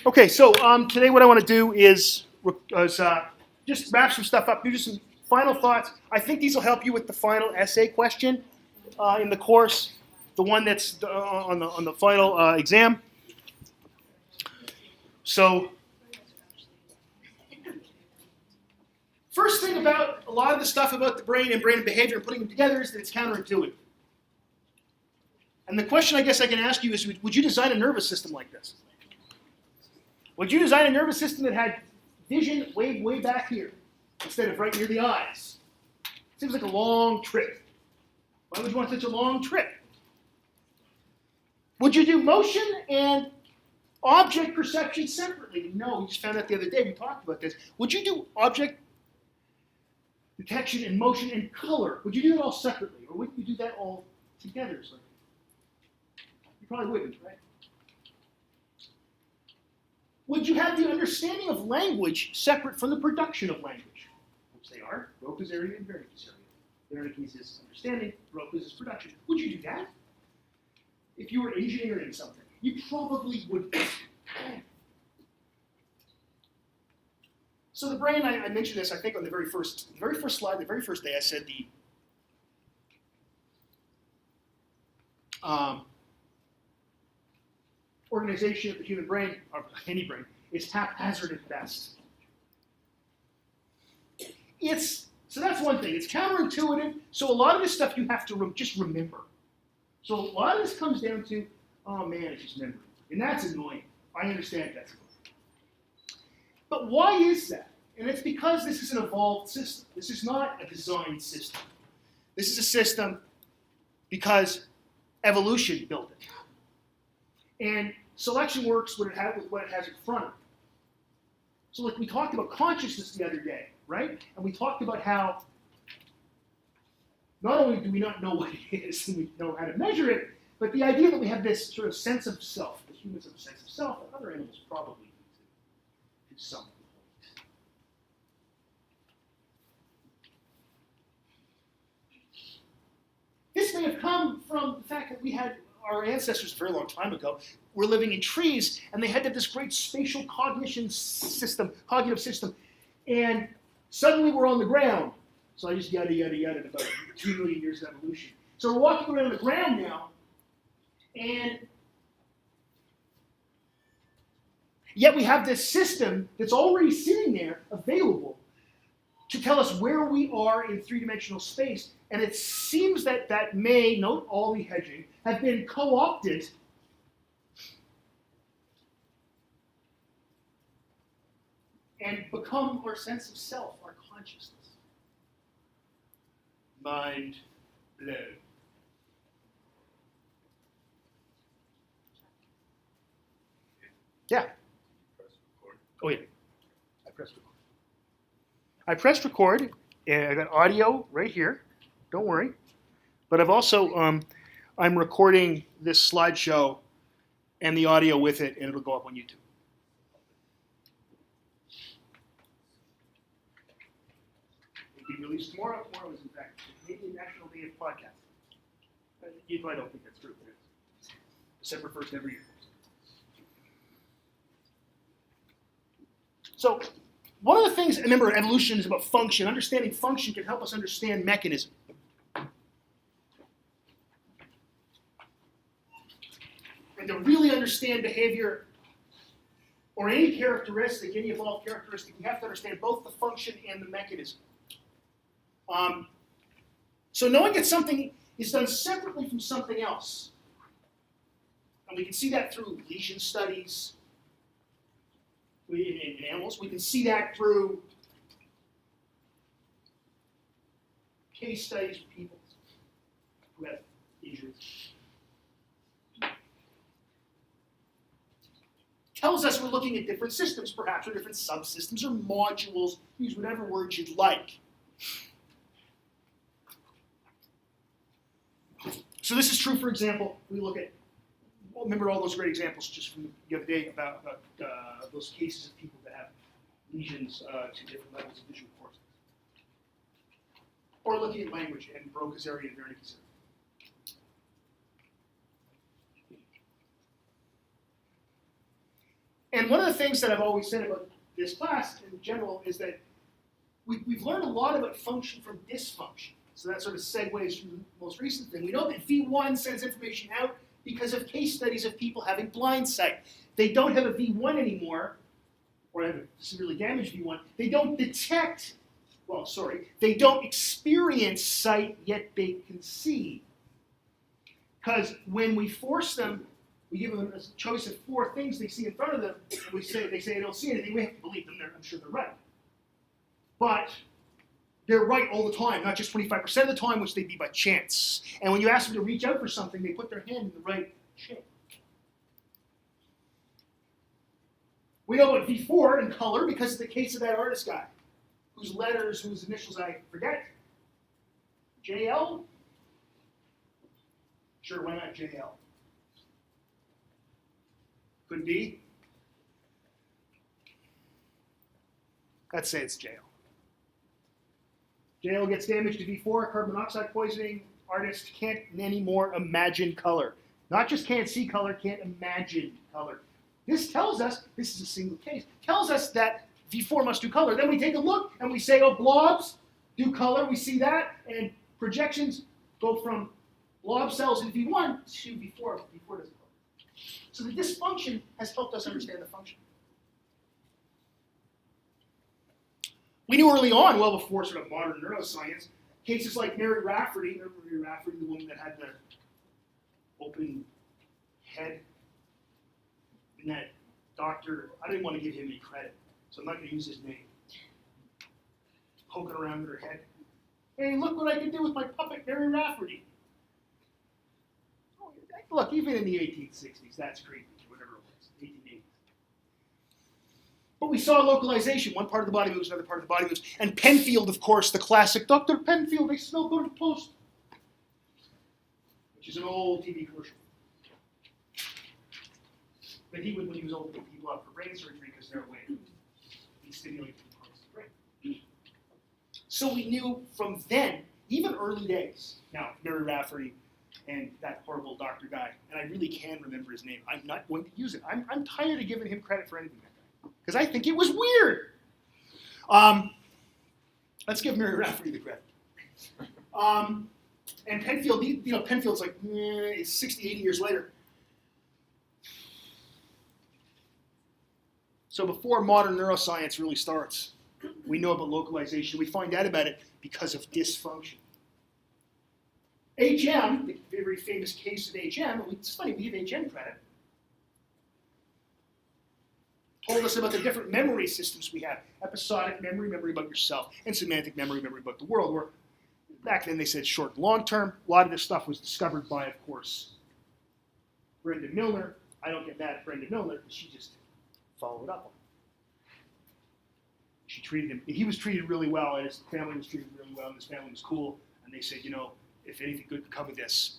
Okay, so today what I want to do is just wrap some stuff up, do just some final thoughts. I think these will help you with the final essay question in the course, the one that's on the final exam. So, first thing about a lot of the stuff about the brain and brain and behavior and putting them together is that it's counterintuitive. And the question I guess I can ask you is, would you design a nervous system like this? Would you design a nervous system that had vision way back here instead of right near the eyes? Seems like a long trip. Why would you want such a long trip? Would you do motion and object perception separately? No, we just found out the other day, we talked about this. Would you do object detection and motion and color? Would you do it all separately? Or would you do that all together? So you probably wouldn't, right? Would you have the understanding of language separate from the production of language? Which they are. Broca's area and Wernicke's area. Wernicke's is understanding, Broca's is production. Would you do that? If you were engineering something, you probably would. So the brain, I mentioned this, I think, on the very first slide, the very first day I said the organization of the human brain, or any brain, is haphazard at best. So that's one thing. It's counterintuitive, so a lot of this stuff you have to just remember. So a lot of this comes down to, oh man, it's just memory. And that's annoying. I understand that's annoying. But why is that? And it's because this is an evolved system. This is not a designed system. This is a system because evolution built it. And selection works with what it has in front of it. So like we talked about consciousness the other day, right? And we talked about how not only do we not know what it is and we know how to measure it, but the idea that we have this sort of sense of self, that humans have a sense of self, and other animals probably do to some point. This may have come from the fact that we had our ancestors a very long time ago were living in trees, and they had to have this great spatial cognitive system, and suddenly we're on the ground. So I just yada, yada, yada about 2 million years of evolution. So we're walking around the ground now, and yet we have this system that's already sitting there, available, to tell us where we are in three-dimensional space. And it seems that that may, note all the hedging, have been co-opted and become our sense of self, our consciousness. Mind blown. Yeah. Oh yeah. I pressed record. I pressed record, and I got audio right here. Don't worry. But I've also I'm recording this slideshow and the audio with it, and it'll go up on YouTube. It'll be released tomorrow. Tomorrow is, in fact, the Canadian National Day of Podcast. You probably don't think that's true. It's December 1st every year. So one of the things, remember, evolution is about function. Understanding function can help us understand mechanism. And to really understand behavior or any characteristic, any evolved characteristic, you have to understand both the function and the mechanism. So knowing that something is done separately from something else, and we can see that through lesion studies in animals, we can see that through case studies of people who have injuries. Tells us we're looking at different systems, perhaps, or different subsystems, or modules. Use whatever words you'd like. So this is true, for example, we look at, well, remember all those great examples just from the other day about those cases of people that have lesions to different levels of visual cortex. Or looking at language and Broca's area and Wernicke's area. And one of the things that I've always said about this class in general is that we've learned a lot about function from dysfunction. So that sort of segues from the most recent thing. We know that V1 sends information out because of case studies of people having blind sight. They don't have a V1 anymore, or have a severely damaged V1. They don't detect, they don't experience sight, yet they can see. Because when we force them, we give them a choice of 4 things they see in front of them, and they say they don't see anything, we have to believe them. I'm sure they're right. But they're right all the time, not just 25% of the time, which they'd be by chance. And when you ask them to reach out for something, they put their hand in the right shape. We know about V4 in color because of the case of that artist guy, whose initials I forget. JL? Sure, why not JL? Could be. Let's say it's JL. JL gets damaged to V4, carbon monoxide poisoning. Artist can't anymore imagine color. Not just can't see color, can't imagine color. This tells us, this is a single case, tells us that V4 must do color. Then we take a look and we say, oh, blobs do color. We see that. And projections go from blob cells in V1 to V4. V4 doesn't color. So the dysfunction has helped us understand the function. We knew early on, well before sort of modern neuroscience, cases like Mary Rafferty, remember Mary Rafferty, the woman that had the open head? And that doctor, I didn't want to give him any credit, so I'm not going to use his name. Poking around with her head. Hey, look what I can do with my puppet, Mary Rafferty. Oh, look, even in the 1860s, that's creepy, whatever it was, 1880s. But we saw localization. One part of the body moves, another part of the body moves. And Penfield, of course, the classic, Dr. Penfield, I smell good at post. Which is an old TV commercial. But he would, when he was old, put people up for brain surgery because they're away. He stimulated the parts of the brain. So we knew from then, even early days, now, Mary Rafferty and that horrible doctor guy, and I really can remember his name. I'm not going to use it. I'm tired of giving him credit for anything like that, because I think it was weird. Let's give Mary Rafferty the credit. And Penfield, Penfield's like 60, 80 years later. So before modern neuroscience really starts, we know about localization. We find out about it because of dysfunction. HM, the very famous case of HM, it's funny, we give HM credit, told us about the different memory systems we have. Episodic memory, memory about yourself, and semantic memory, memory about the world. Where back then they said short and long term. A lot of this stuff was discovered by, of course, Brenda Milner. I don't get mad at Brenda Milner, because she just followed up on it. She treated him. He was treated really well, and his family was treated really well, and his family was cool. And they said, if anything good could come of this,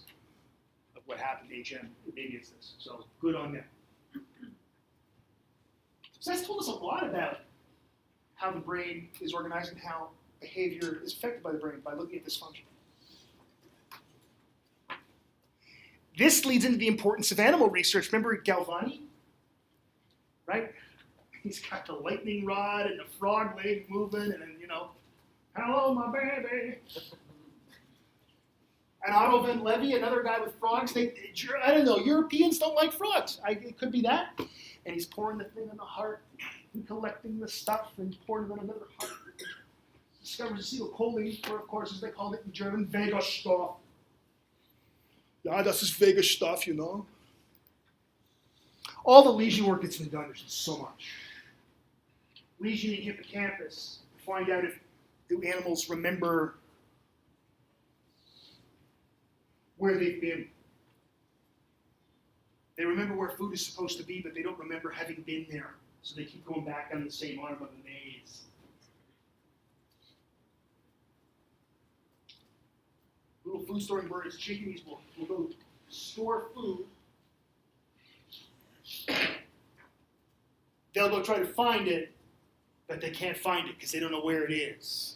of what happened to HM, maybe it's this. So good on them. So that's told us a lot about how the brain is organized and how behavior is affected by the brain by looking at this function. This leads into the importance of animal research. Remember Galvani? Right? He's got the lightning rod and the frog leg moving, and then, hello, my baby. And Otto von Levy, another guy with frogs. I don't know, Europeans don't like frogs. It could be that. And he's pouring the thing in the heart and collecting the stuff and pouring it on another heart. Discovers acetylcholine, or of course, as they call it in German, Vegastoff. Ja, das ist Vegastoff, All the lesion work that's been done, there's so much. Lesioning hippocampus, find out if do animals remember where they've been. They remember where food is supposed to be, but they don't remember having been there. So they keep going back on the same arm of the maze. Little food storing birds, chickadees will go store food. They'll go try to find it, but they can't find it because they don't know where it is.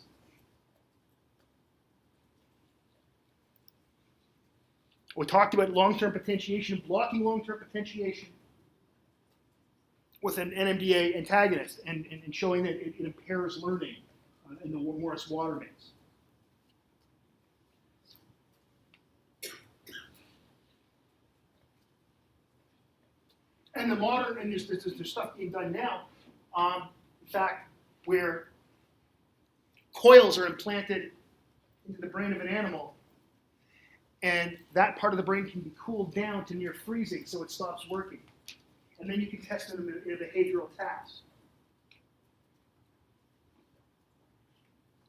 We talked about long-term potentiation, blocking long-term potentiation. with an NMDA antagonist and showing that it impairs learning in the Morris Watermans. And the modern, and there's stuff being done now, in fact, where coils are implanted into the brain of an animal, and that part of the brain can be cooled down to near freezing so it stops working. And then you can test it in a behavioral task.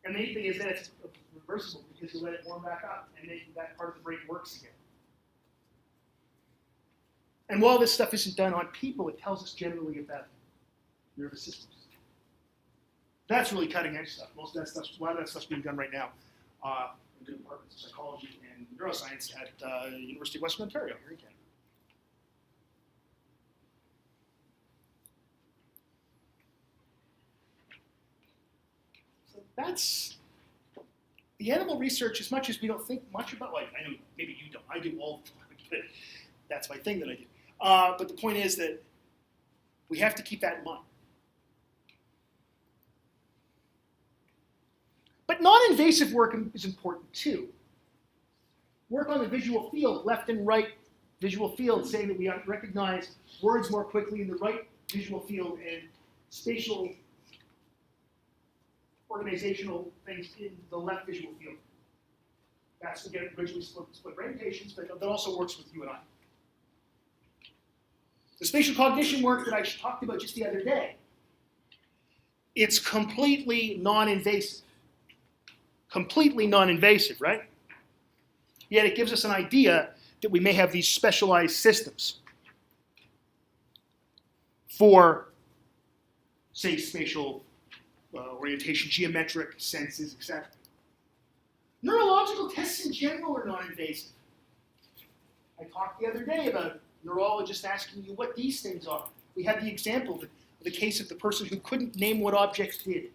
And the neat thing is that it's reversible because you let it warm back up and then that part of the brain works again. And while this stuff isn't done on people, it tells us generally about nervous systems. That's really cutting edge stuff. Most of that stuff, a lot of that stuff's being done right now in the departments of psychology and neuroscience at University of Western Ontario here in Canada. So that's the animal research. As much as we don't think much about, like I know maybe you don't, I do all the time. That's my thing that I do. But the point is that we have to keep that in mind. But non-invasive work is important too. Work on the visual field, left and right visual field, saying that we recognize words more quickly in the right visual field and spatial organizational things in the left visual field. That's, again, originally split brain patients, but that also works with you and I. The spatial cognition work that I talked about just the other day, it's completely non-invasive. Completely non-invasive, right? Yet it gives us an idea that we may have these specialized systems for, say, spatial orientation, geometric senses, etc. Neurological tests in general are non-invasive. I talked the other day about a neurologist asking you what these things are. We had the example of the case of the person who couldn't name what objects did.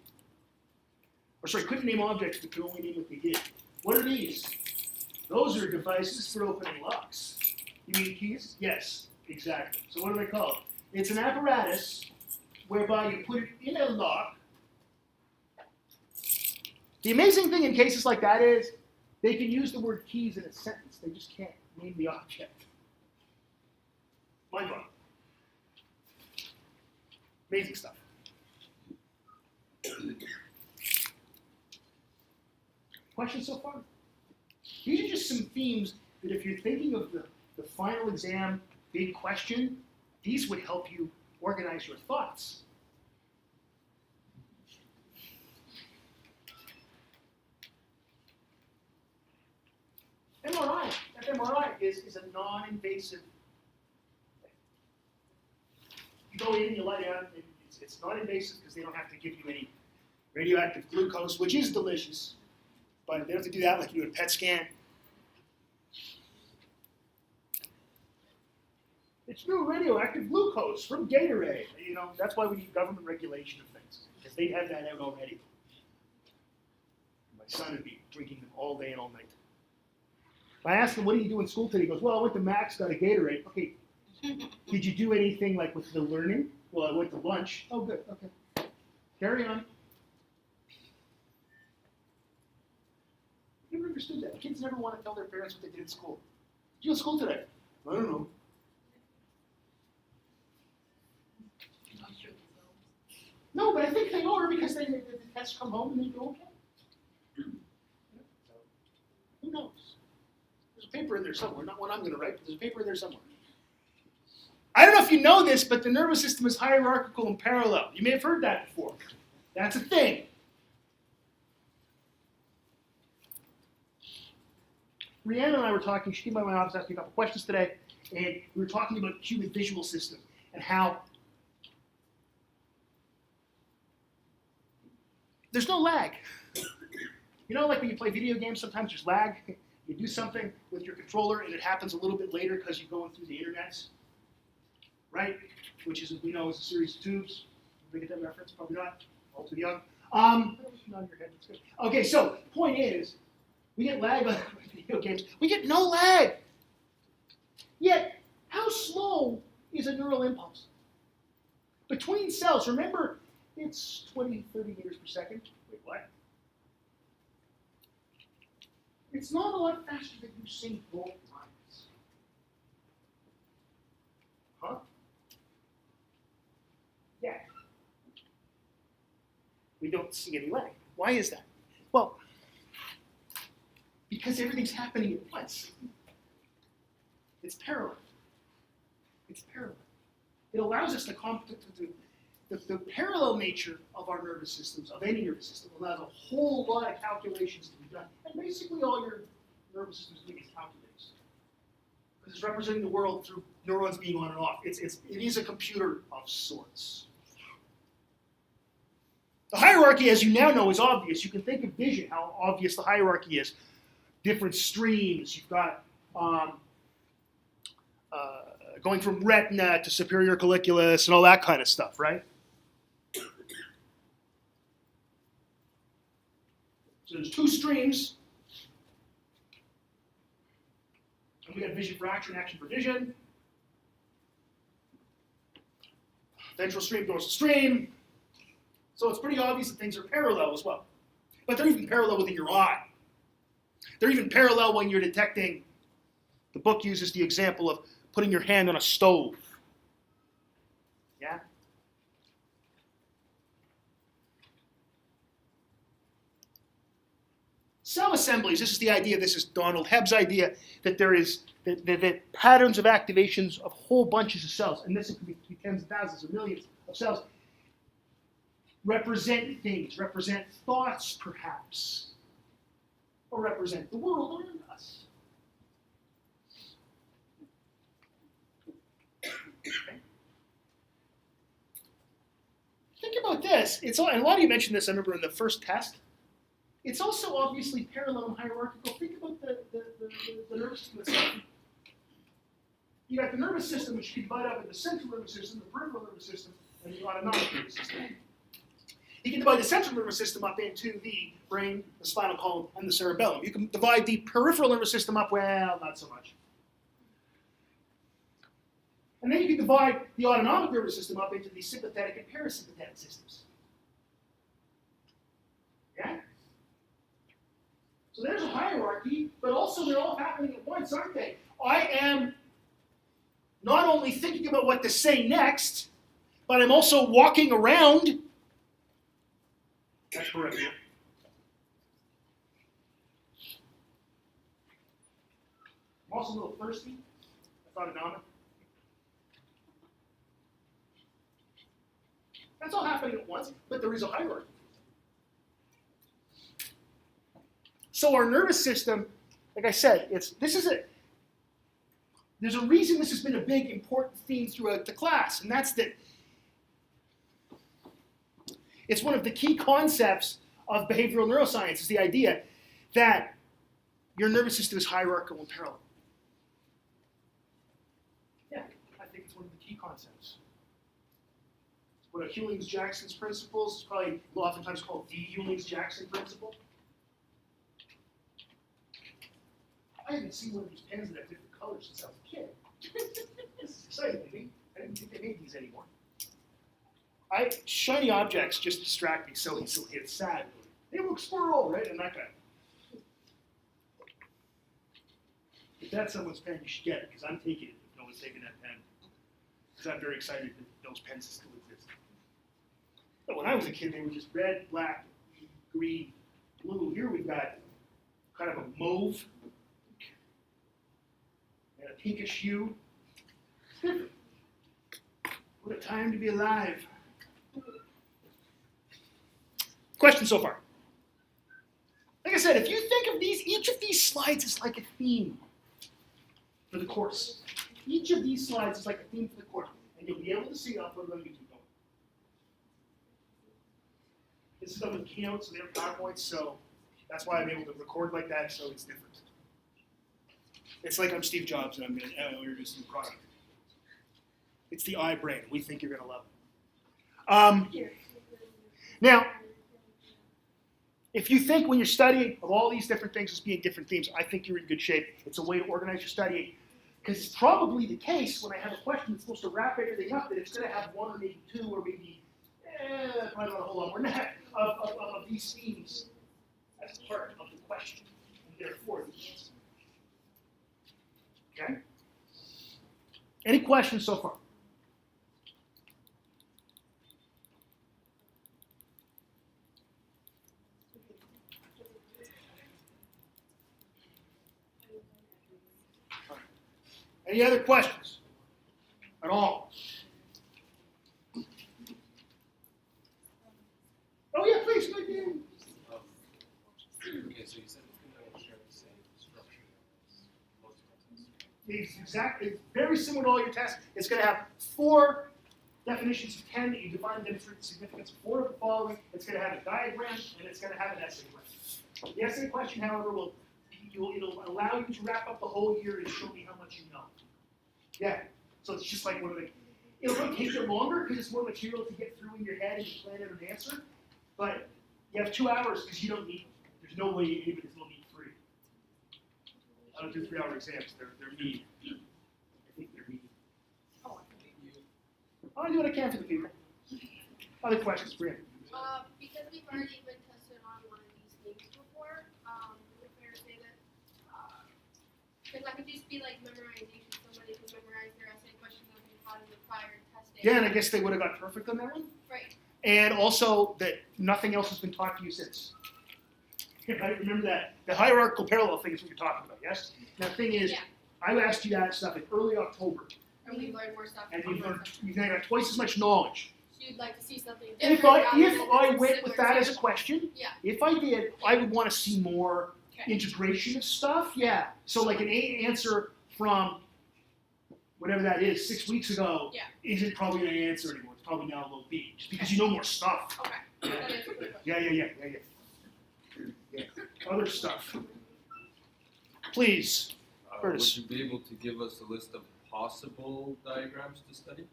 Or sorry, couldn't name objects, but could only name what they did. What are these? Those are devices for opening locks. You mean keys? Yes, exactly. So what are they called? It's an apparatus whereby you put it in a lock. The amazing thing in cases like that is they can use the word keys in a sentence. They just can't name the object. Mind-blowing. Amazing stuff. Questions so far? These are just some themes that if you're thinking of the final exam big question, these would help you organize your thoughts. MRI. fMRI is a non-invasive thing. You go in, you lie down, it's non-invasive because they don't have to give you any radioactive glucose, which is delicious. But they don't have to do that like you do a PET scan. It's new radioactive glucose from Gatorade. You know, that's why we need government regulation of things, because they have that out already. My son would be drinking them all day and all night. If I asked him, what do you do in school today? He goes, well, I went to Max, got a Gatorade. Okay, did you do anything like with the learning? Well, I went to lunch. Oh, good, okay. Carry on. Never understood that. Kids never want to tell their parents what they did at school. Did you go to school today? I don't know. No, but I think they are because the tests come home and they go, okay. So, who knows? There's a paper in there somewhere. Not one I'm going to write, but there's a paper in there somewhere. I don't know if you know this, but the nervous system is hierarchical and parallel. You may have heard that before. That's a thing. Rhiannon and I were talking, she came by my office, asked me a couple questions today, and we were talking about human visual system and how there's no lag. You know, like when you play video games, sometimes there's lag. You do something with your controller, and it happens a little bit later because you're going through the internets, right? Which is, as we know, is a series of tubes. Did I get that reference? Probably not. All too young. Nod your head. That's good. Okay, so point is, we get lag on video games. We get no lag. Yet, how slow is a neural impulse? between cells, remember, it's 20, 30 meters per second. Wait, what? It's not a lot faster than Usain Bolt runs. Huh? Yeah. We don't see any lag. Why is that? Well, because everything's happening at once. It's parallel. It's parallel. It allows us to the parallel nature of our nervous systems, of any nervous system, allows a whole lot of calculations to be done. And basically all your nervous system is doing is calculates. Because it's representing the world through neurons being on and off. It is a computer of sorts. The hierarchy, as you now know, is obvious. You can think of vision, how obvious the hierarchy is. Different streams. You've got going from retina to superior colliculus and all that kind of stuff, right? So there's two streams. And we got vision for action, action for vision. Ventral stream, dorsal stream. So it's pretty obvious that things are parallel as well. But they're even parallel within your eye. They're even parallel when you're detecting. The book uses the example of putting your hand on a stove. Yeah? Cell assemblies, this is the idea, this is Donald Hebb's idea, that there is that patterns of activations of whole bunches of cells, and this could be tens of thousands or millions of cells, represent things, represent thoughts perhaps, or represent the world around us. Think about this. And a lot of you mentioned this, I remember in the first test. It's also obviously parallel and hierarchical. Think about the nervous system itself. You got the nervous system, which you can divide up into the central nervous system, the peripheral nervous system, and the autonomic nervous system. You can divide the central nervous system up into the brain, the spinal column, and the cerebellum. You can divide the peripheral nervous system up, well, not so much. And then you can divide the autonomic nervous system up into the sympathetic and parasympathetic systems. Yeah? So there's a hierarchy, but also they're all happening at once, aren't they? I am not only thinking about what to say next, but I'm also walking around. That's peripheral. I'm also a little thirsty. That's autonomic. That's all happening at once, but there is a hierarchy. So our nervous system, like I said, there's a reason this has been a big, important theme throughout the class, and that's that it's one of the key concepts of behavioral neuroscience, is the idea that your nervous system is hierarchical and parallel. Yeah, I think it's one of the key concepts. One of Hewlings-Jackson's principles is probably oftentimes called the Hewlings-Jackson principle. I haven't seen one of these pens that have different colors since I was a kid. This is exciting to me. I didn't think they made these anymore. Shiny objects just distract me so easily. It's sad. Hey, look, squirrel, right? And that guy. If that's someone's pen, you should get it, because I'm taking it if no one's taking that pen. Because I'm very excited that those pens still exist. But when I was a kid, they were just red, black, green, blue. Here we've got kind of a mauve and a pinkish hue. What a time to be alive. Question so far. Like I said, if you think of each of these slides is like a theme for the course. Each of these slides is like a theme for the course. And you'll be able to see it uploaded on YouTube. This is done with Keynote, so they're PowerPoints, so that's why I'm able to record like that, so it's different. It's like I'm Steve Jobs and I'm going to introduce a new product. It's the iBrain. We think you're going to love it. Now, if you think when you're studying of all these different things as being different themes, I think you're in good shape. It's a way to organize your studying. Because it's probably the case when I have a question that's supposed to wrap everything up that it's going to have one or maybe two or maybe, probably not a whole lot more than that, of these themes as part of the question, and therefore the answer. Okay? Any questions so far? Any other questions at all? Oh yeah, please. Okay, so you said it's going to share the same structure as most of our tests. It's very similar to all your tests. It's going to have 4 definitions of 10 that you define and demonstrate the significance of 4 of the following. It's going to have a diagram, and it's going to have an essay question. The essay question, however, it'll allow you to wrap up the whole year and show me how much you know. Yeah, so it's just like one of the, it'll take you longer because it's more material to get through in your head and you plan out an answer, but you have 2 hours because you don't need, there's no way anybody's going to need 3. I don't do 3-hour exams, they're mean. I think they're mean. Oh, I can make you. I'll do what I can for the people. Other questions, Brian? Because we've already been tested on one of these things before, is it fair to say that, because that could just be like memorization, somebody could memorize their essay questions that they had in the prior testing. Yeah, and I guess they would have got perfect on that one. Right. And also that nothing else has been taught to you since. Right? Remember that. The hierarchical parallel thing is what you're talking about, yes? Now the thing is, Yeah. I asked you that stuff in early October. And we've learned more stuff. And you've got twice as much knowledge. So you'd like to see something If different. I went with that as a question, Yeah. if I did, I would want to see more Okay. integration of stuff. Yeah. So like an A answer from whatever that is 6 weeks ago isn't probably an answer anymore. It's probably now a low B, just because you know more stuff. Okay. That is a good question. Yeah. Other stuff. Please. Would Curtis. you be able to give us a list of possible diagrams to study?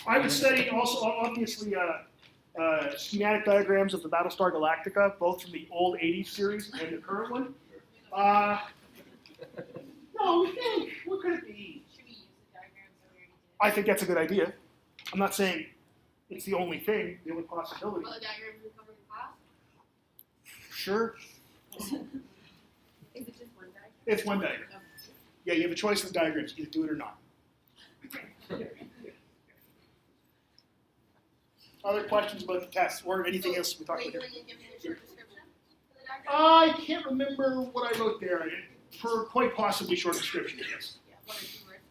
I would study also, obviously, schematic diagrams of the Battlestar Galactica, both from the old 80s series and the current one. No, we think. What could it be? Should we use the diagrams that we already did? I think that's a good idea. I'm not saying it's the only thing, the only possibility. All the diagrams we covered in class? Sure, Is it just one diagram? it's one diagram. Yeah, you have a choice of diagrams, either do it or not. Other questions about the test or anything else we talked Wait, about? will you give me a short description for the diagram? I can't remember what I wrote there. For quite possibly short description, yes. Yeah, 1 or 2 words.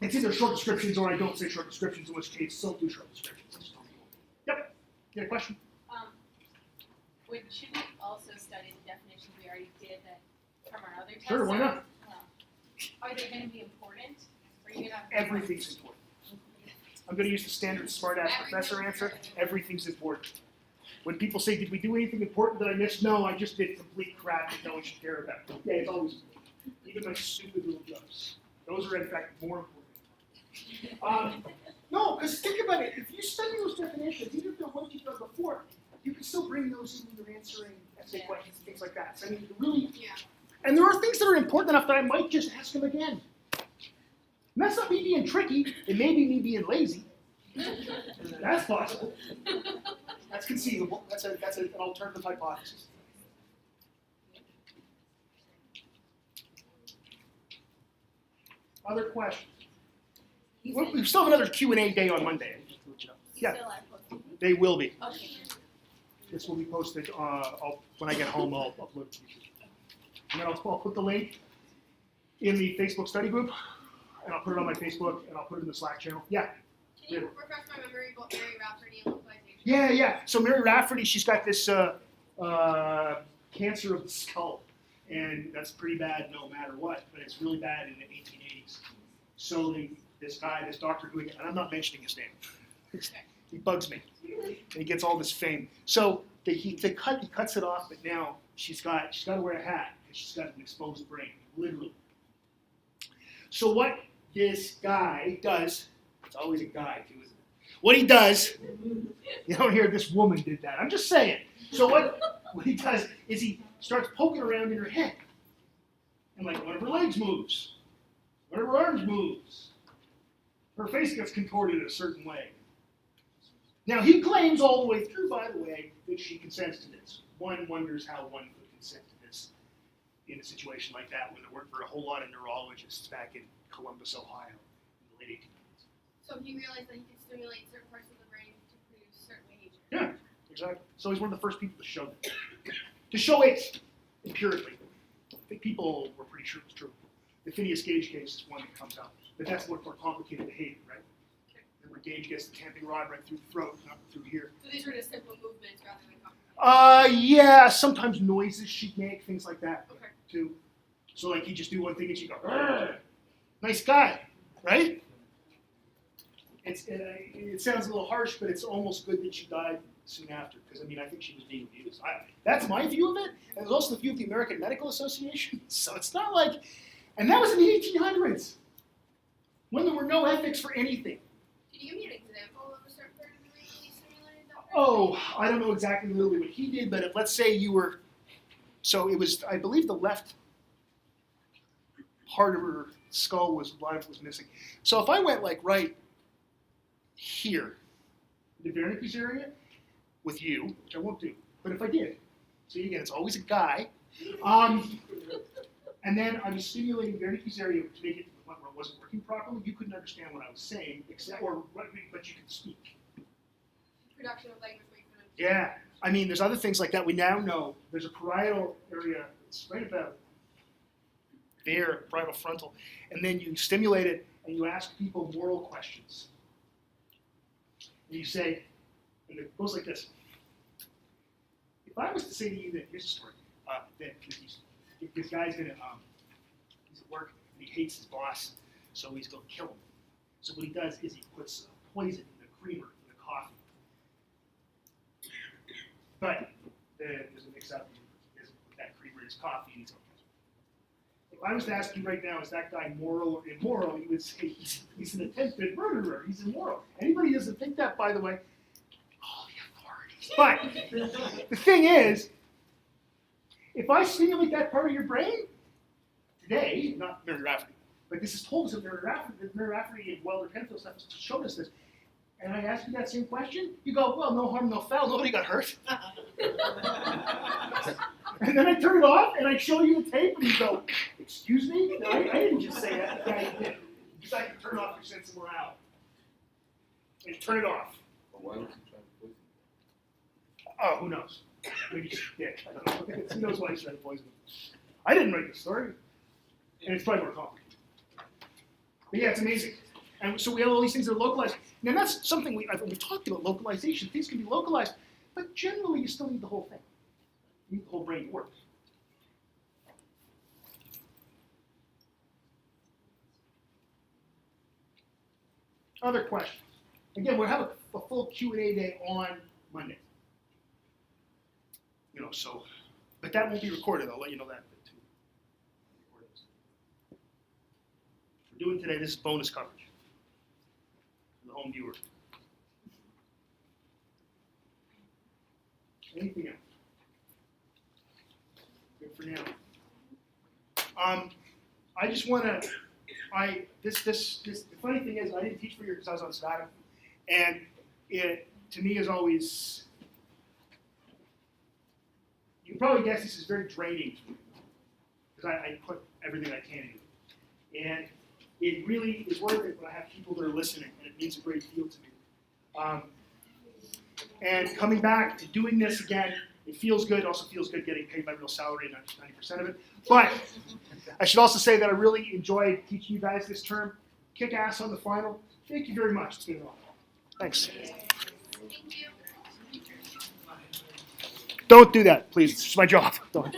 It's either short descriptions or I don't say short descriptions, in which case still do short descriptions. Yep. You got a question? Should we also study the definitions we already did that from our other tests? Sure, why not? Are they going to be important? Or are you going to have Everything's important. I'm going to use the standard smart-ass professor answer. Everything's important. When people say, did we do anything important that I missed? No, I just did complete crap that no one should care about. Yeah, it's always important. Even my stupid little jokes. Those are, in fact, more important. No, because think about it. If you study those definitions, even if they're ones you've done before, you can still bring those in when you're answering essay questions and things like that. So, I mean, really, Yeah. and there are things that are important enough that I might just ask them again. And that's not me being tricky. It may be me being lazy. That's possible. That's conceivable. That's an alternative hypothesis. Other questions? We still have another Q&A day on Monday. Yeah, they will be. Okay. This will be posted. When I get home, I'll upload it to YouTube. And then I'll put the link in the Facebook study group, and I'll put it on my Facebook, and I'll put it in the Slack channel. Yeah. Can you refresh my memory about Mary Rafferty and localization? Yeah. So Mary Rafferty, she's got this cancer of the skull, and that's pretty bad no matter what, but it's really bad in the 1880s. So this doctor who, and I'm not mentioning his name, he bugs me, and he gets all this fame. So he cuts it off, but now she's got to wear a hat because she's got an exposed brain, literally. So what this guy does, it's always a guy too, isn't it? What he does, you don't hear this woman did that. I'm just saying. So what he does is he starts poking around in her head. And like one of her legs moves, one of her arms moves, her face gets contorted a certain way. Now he claims all the way through, by the way, that she consents to this. One wonders how one could consent to this in a situation like that when there weren't a whole lot of neurologists back in Columbus, Ohio in the late 1800s. So he realized that he could stimulate certain parts of the brain to produce certain behavior. Yeah, exactly. So he's one of the first people to show that. To show it empirically. I think people were pretty sure it was true. The Phineas Gage case is one that comes out. But that's much more complicated behavior, right? Where Gage gets the tamping rod right through the throat, not through here. So these were just simple movements rather than complicated. Yeah, sometimes noises she'd make, things like that, Okay. too. So like he'd just do one thing and she'd go, "Arr!" Nice guy, right? It sounds a little harsh, but it's almost good that she died soon after, because I think she was being abused. That's my view of it, and there's also the view of the American Medical Association. So it's not like, and that was in the 1800s, when there were no ethics for anything. Can you give me an example of a certain part of the brain that he stimulated that way? Oh, I don't know exactly literally what he did, but if, let's say you were, so it was, I believe the left part of her skull was missing. So if I went like right here, the Wernicke's area, with you, which I won't do, but if I did, see again, it's always a guy, and then I was stimulating Wernicke's area to make it to the point where it wasn't working properly, you couldn't understand what I was saying, but you could speak. Production of language where you couldn't. Yeah, there's other things like that. We now know there's a parietal area, it's right about there, parietal frontal, and then you stimulate it and you ask people moral questions. And you say, and it goes like this. If I was to say to you that, here's a story, that this guy's he's at work and he hates his boss, so he's going to kill him. So what he does is he puts poison in the creamer in the coffee. But there's a mix-up. He doesn't put that creamer in his coffee and he's going to kill him. If I was to ask you right now, is that guy moral or immoral, you would say he's an attempted murderer. He's immoral. Anybody who doesn't think that, by the way, but the thing is, if I stimulate that part of your brain today, not Mary Rafferty, but this is told us that Mary Rafferty and Wilder Penfield stuff showed us this, and I ask you that same question, you go, well, no harm, no foul, nobody got hurt. And then I turn it off and I show you the tape and you go, excuse me? No, I didn't just say that. The guy did. You decide to turn off your sense of morale. And turn it off. But why was he trying to poison Oh, who knows? Maybe he's a dick. I don't know. Who knows why he's trying to poison him? I didn't write the story. And it's probably more complicated. But yeah, it's amazing. And so we have all these things that are localized. Now that's something we've talked about, localization. Things can be localized, but generally you still need the whole thing. You need the whole brain to work. Other questions? Again, we'll have a full Q&A day on Monday. But that won't be recorded. I'll let you know that too. We're doing today, this is bonus coverage for the home viewer. Anything else? Good for now. I just want to. The funny thing is, I didn't teach for you because I was on sabbatical, and it to me is always. You can probably guess this is very draining for me because I put everything I can into it, and it really is worth it when I have people that are listening, and it means a great deal to me. And coming back and doing this again, it feels good. It also feels good getting paid my real salary, 90% of it. But I should also say that I really enjoyed teaching you guys this term. Kick ass on the final. Thank you very much. It's been a while. Thanks. Thank you. Don't do that, please. It's my job. Don't.